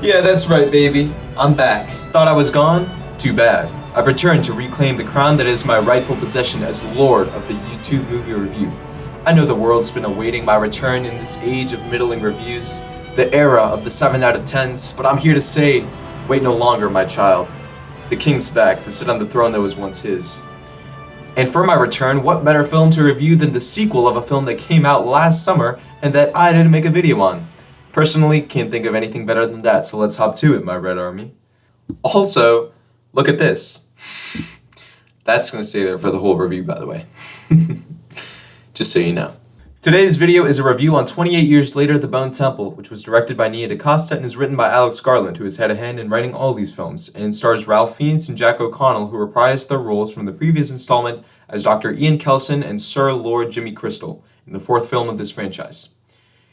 Yeah, that's right, baby. I'm back. Thought I was gone? Too bad. I've returned to reclaim the crown that is my rightful possession as Lord of the YouTube Movie Review. I know the world's been awaiting my return in this age of middling reviews, the era of the 7 out of 10s, but I'm here to say, wait no longer, my child. The king's back to sit on the throne that was once his. And for my return, what better film to review than the sequel of a film that came out last summer and that I didn't make a video on? Personally, can't think of anything better than that, so let's hop to it, my Red Army. Also, look at this. That's going to stay there for the whole review, by the way. Just so you know. Today's video is a review on 28 Years Later, The Bone Temple, which was directed by Nia DaCosta and is written by Alex Garland, who has had a hand in writing all these films, and stars Ralph Fiennes and Jack O'Connell, who reprised their roles from the previous installment as Dr. Ian Kelson and Sir Lord Jimmy Crystal in the fourth film of this franchise.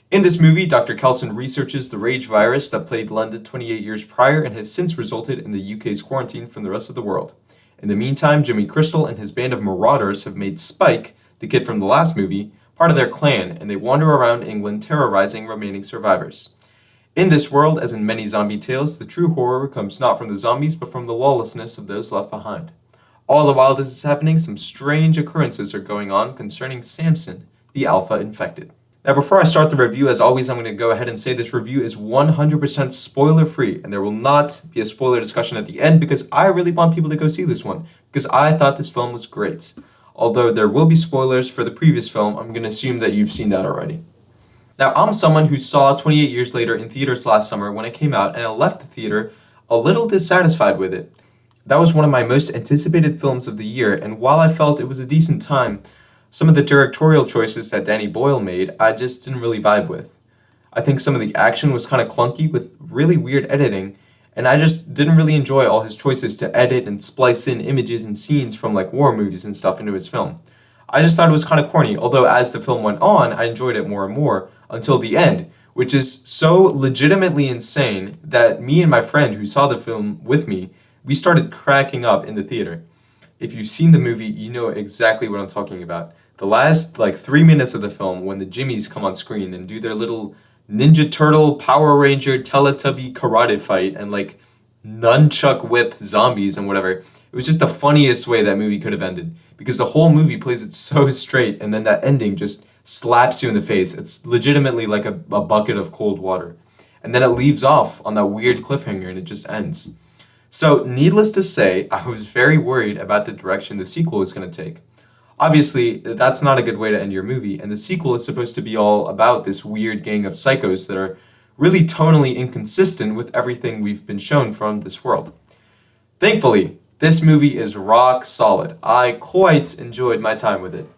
In this movie, Dr. Kelson researches the rage virus that plagued London 28 years prior and has since resulted in the UK's quarantine from the rest of the world. In the meantime, Jimmy Crystal and his band of marauders have made Spike, the kid from the last movie, part of their clan, and they wander around England terrorizing remaining survivors. In this world, as in many zombie tales, the true horror comes not from the zombies but from the lawlessness of those left behind. All the while this is happening, some strange occurrences are going on concerning Samson, the Alpha infected. Now, before I start the review, as always, I'm going to go ahead and say this review is 100% spoiler-free, and there will not be a spoiler discussion at the end because I really want people to go see this one, because I thought this film was great. Although there will be spoilers for the previous film, I'm going to assume that you've seen that already. Now, I'm someone who saw 28 Years Later in theaters last summer when it came out, and I left the theater a little dissatisfied with it. That was one of my most anticipated films of the year, and while I felt it was a decent time, some of the directorial choices that Danny Boyle made, I just didn't really vibe with. I think some of the action was kind of clunky with really weird editing, and I just didn't really enjoy all his choices to edit and splice in images and scenes from like war movies and stuff into his film. I just thought it was kind of corny, although as the film went on, I enjoyed it more and more until the end, which is so legitimately insane that me and my friend who saw the film with me, we started cracking up in the theater. If you've seen the movie, you know exactly what I'm talking about. The last 3 minutes of the film, when the Jimmies come on screen and do their little Ninja Turtle, Power Ranger, Teletubby karate fight and nunchuck whip zombies and whatever, it was just the funniest way that movie could have ended. Because the whole movie plays it so straight and then that ending just slaps you in the face. It's legitimately like a bucket of cold water. And then it leaves off on that weird cliffhanger and it just ends. So, needless to say, I was very worried about the direction the sequel was going to take. Obviously, that's not a good way to end your movie, and the sequel is supposed to be all about this weird gang of psychos that are really tonally inconsistent with everything we've been shown from this world. Thankfully, this movie is rock solid. I quite enjoyed my time with it.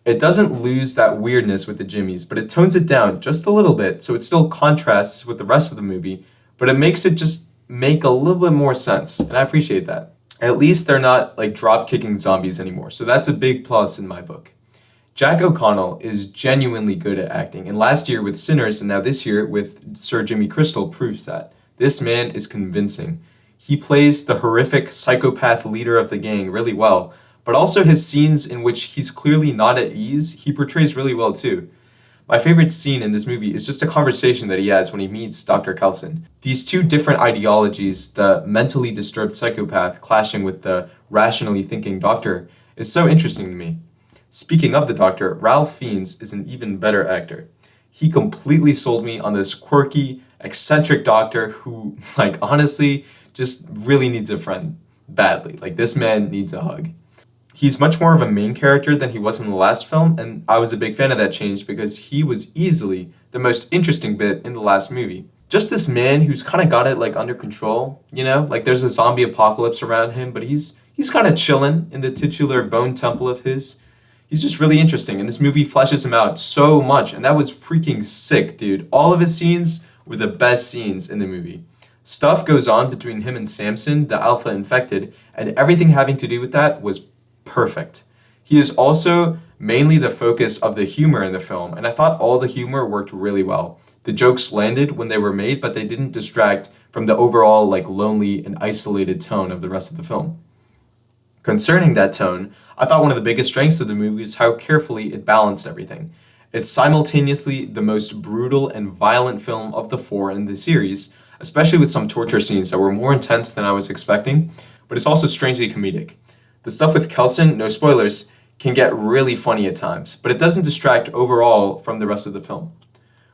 It doesn't lose that weirdness with the Jimmies, but it tones it down just a little bit so it still contrasts with the rest of the movie, but it makes it just make a little bit more sense, and I appreciate that. At least they're not drop-kicking zombies anymore, so that's a big plus in my book. Jack O'Connell is genuinely good at acting, and last year with Sinners and now this year with Sir Jimmy Crystal proves that. This man is convincing. He plays the horrific psychopath leader of the gang really well, but also his scenes in which he's clearly not at ease, he portrays really well too. My favorite scene in this movie is just a conversation that he has when he meets Dr. Kelson. These two different ideologies, the mentally disturbed psychopath clashing with the rationally thinking doctor, is so interesting to me. Speaking of the doctor, Ralph Fiennes is an even better actor. He completely sold me on this quirky, eccentric doctor who, honestly, just really needs a friend badly. This man needs a hug. He's much more of a main character than he was in the last film, and I was a big fan of that change because he was easily the most interesting bit in the last movie. Just this man who's kind of got it under control, there's a zombie apocalypse around him, but he's kind of chilling in the titular bone temple of his. He's just really interesting, and this movie fleshes him out so much, and that was freaking sick, dude. All of his scenes were the best scenes in the movie. Stuff goes on between him and Samson, the Alpha infected, and everything having to do with that was perfect. He is also mainly the focus of the humor in the film, and I thought all the humor worked really well. The jokes landed when they were made, but they didn't distract from the overall lonely and isolated tone of the rest of the film. Concerning that tone, I thought one of the biggest strengths of the movie is how carefully it balanced everything. It's simultaneously the most brutal and violent film of the four in the series, especially with some torture scenes that were more intense than I was expecting, but it's also strangely comedic. The stuff with Kelson, no spoilers, can get really funny at times, but it doesn't distract overall from the rest of the film.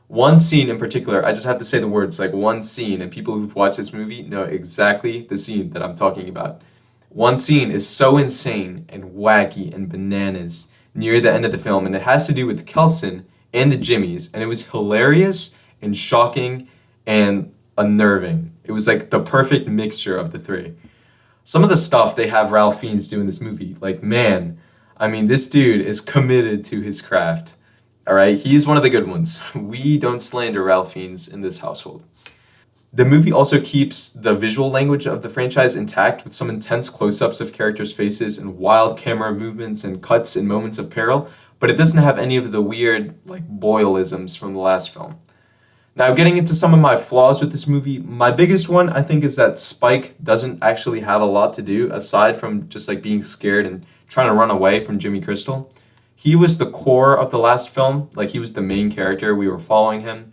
One scene in particular, I just have to say the words like one scene, and people who've watched this movie know exactly the scene that I'm talking about. One scene is so insane and wacky and bananas near the end of the film, and it has to do with Kelson and the Jimmies, and it was hilarious and shocking and unnerving. It was like the perfect mixture of the three. Some of the stuff they have Ralph Fiennes do in this movie, like, man, I mean, this dude is committed to his craft. All right, he's one of the good ones. We don't slander Ralph Fiennes in this household. The movie also keeps the visual language of the franchise intact with some intense close-ups of characters' faces and wild camera movements and cuts in moments of peril, but it doesn't have any of the weird, like, Boyle-isms from the last film. Now, getting into some of my flaws with this movie, my biggest one, I think, is that Spike doesn't actually have a lot to do aside from just, like, being scared and trying to run away from Jimmy Crystal. He was the core of the last film, like, he was the main character, we were following him.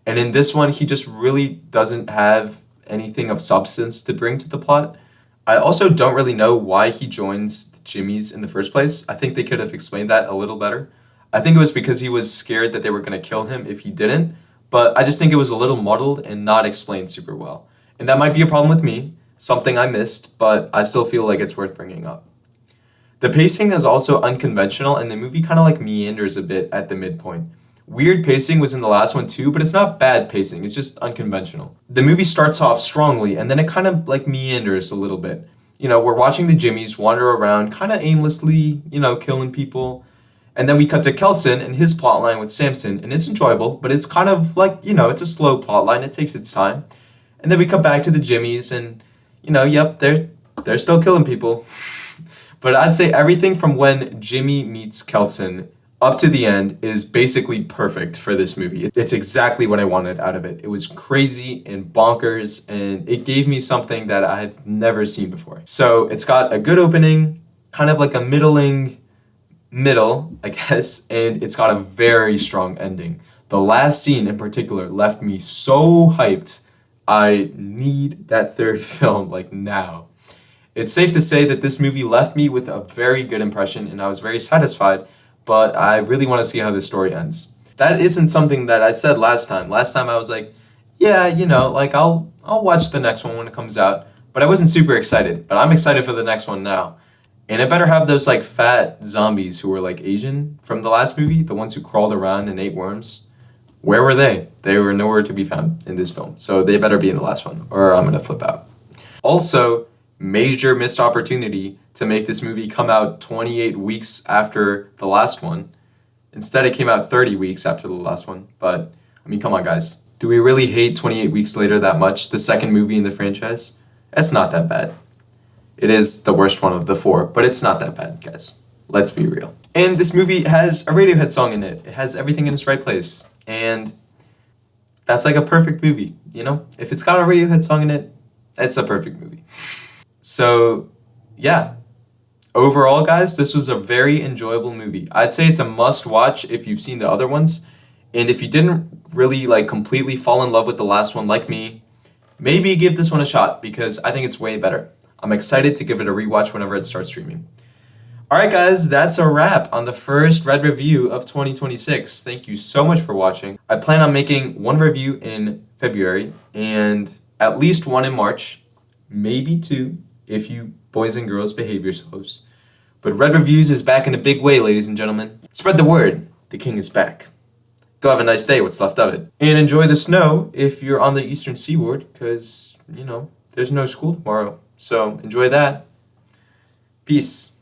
And in this one, he just really doesn't have anything of substance to bring to the plot. I also don't really know why he joins the Jimmies in the first place. I think they could have explained that a little better. I think it was because he was scared that they were going to kill him if he didn't, but I just think it was a little muddled and not explained super well. And that might be a problem with me, something I missed, but I still feel like it's worth bringing up. The pacing is also unconventional, and the movie kind of like meanders a bit at the midpoint. Weird pacing was in the last one too, but it's not bad pacing, it's just unconventional. The movie starts off strongly, and then it kind of like meanders a little bit. You know, we're watching the Jimmies wander around kind of aimlessly, you know, killing people. And then we cut to Kelson and his plotline with Samson, and it's enjoyable, but it's kind of like, you know, it's a slow plotline, it takes its time. And then we cut back to the Jimmies, and, you know, yep, they're still killing people. But I'd say everything from when Jimmy meets Kelson up to the end is basically perfect for this movie. It's exactly what I wanted out of it. It was crazy and bonkers, and it gave me something that I had never seen before. So it's got a good opening, kind of like a middle, I guess, and it's got a very strong ending. The last scene in particular left me so hyped. I need that third film, like, now. It's safe to say that this movie left me with a very good impression, and I was very satisfied, but I really want to see how this story ends. That isn't something that I said last time. Last time I was like, yeah, you know, like, I'll watch the next one when it comes out, but I wasn't super excited. But I'm excited for the next one now. And it better have those, like, fat zombies who were, like, Asian from the last movie, the ones who crawled around and ate worms. Where were they? They were nowhere to be found in this film, so they better be in the last one, or I'm gonna flip out. Also, major missed opportunity to make this movie come out 28 weeks after the last one. Instead, it came out 30 weeks after the last one. But, I mean, come on, guys. Do we really hate 28 weeks later that much? The second movie in the franchise? It's not that bad. It is the worst one of the four, but it's not that bad, guys. Let's be real. And this movie has a Radiohead song in it. It has everything in its right place. And that's like a perfect movie, you know? If it's got a Radiohead song in it, it's a perfect movie. So, yeah. Overall, guys, this was a very enjoyable movie. I'd say it's a must-watch if you've seen the other ones. And if you didn't really, like, completely fall in love with the last one like me, maybe give this one a shot because I think it's way better. I'm excited to give it a rewatch whenever it starts streaming. Alright, guys, that's a wrap on the first Red review of 2026. Thank you so much for watching. I plan on making one review in February and at least one in March, maybe two, if you boys and girls behave yourselves. But Red Reviews is back in a big way, ladies and gentlemen. Spread the word. The king is back. Go have a nice day, what's left of it. And enjoy the snow if you're on the eastern seaboard, because, you know, there's no school tomorrow. So enjoy that. Peace.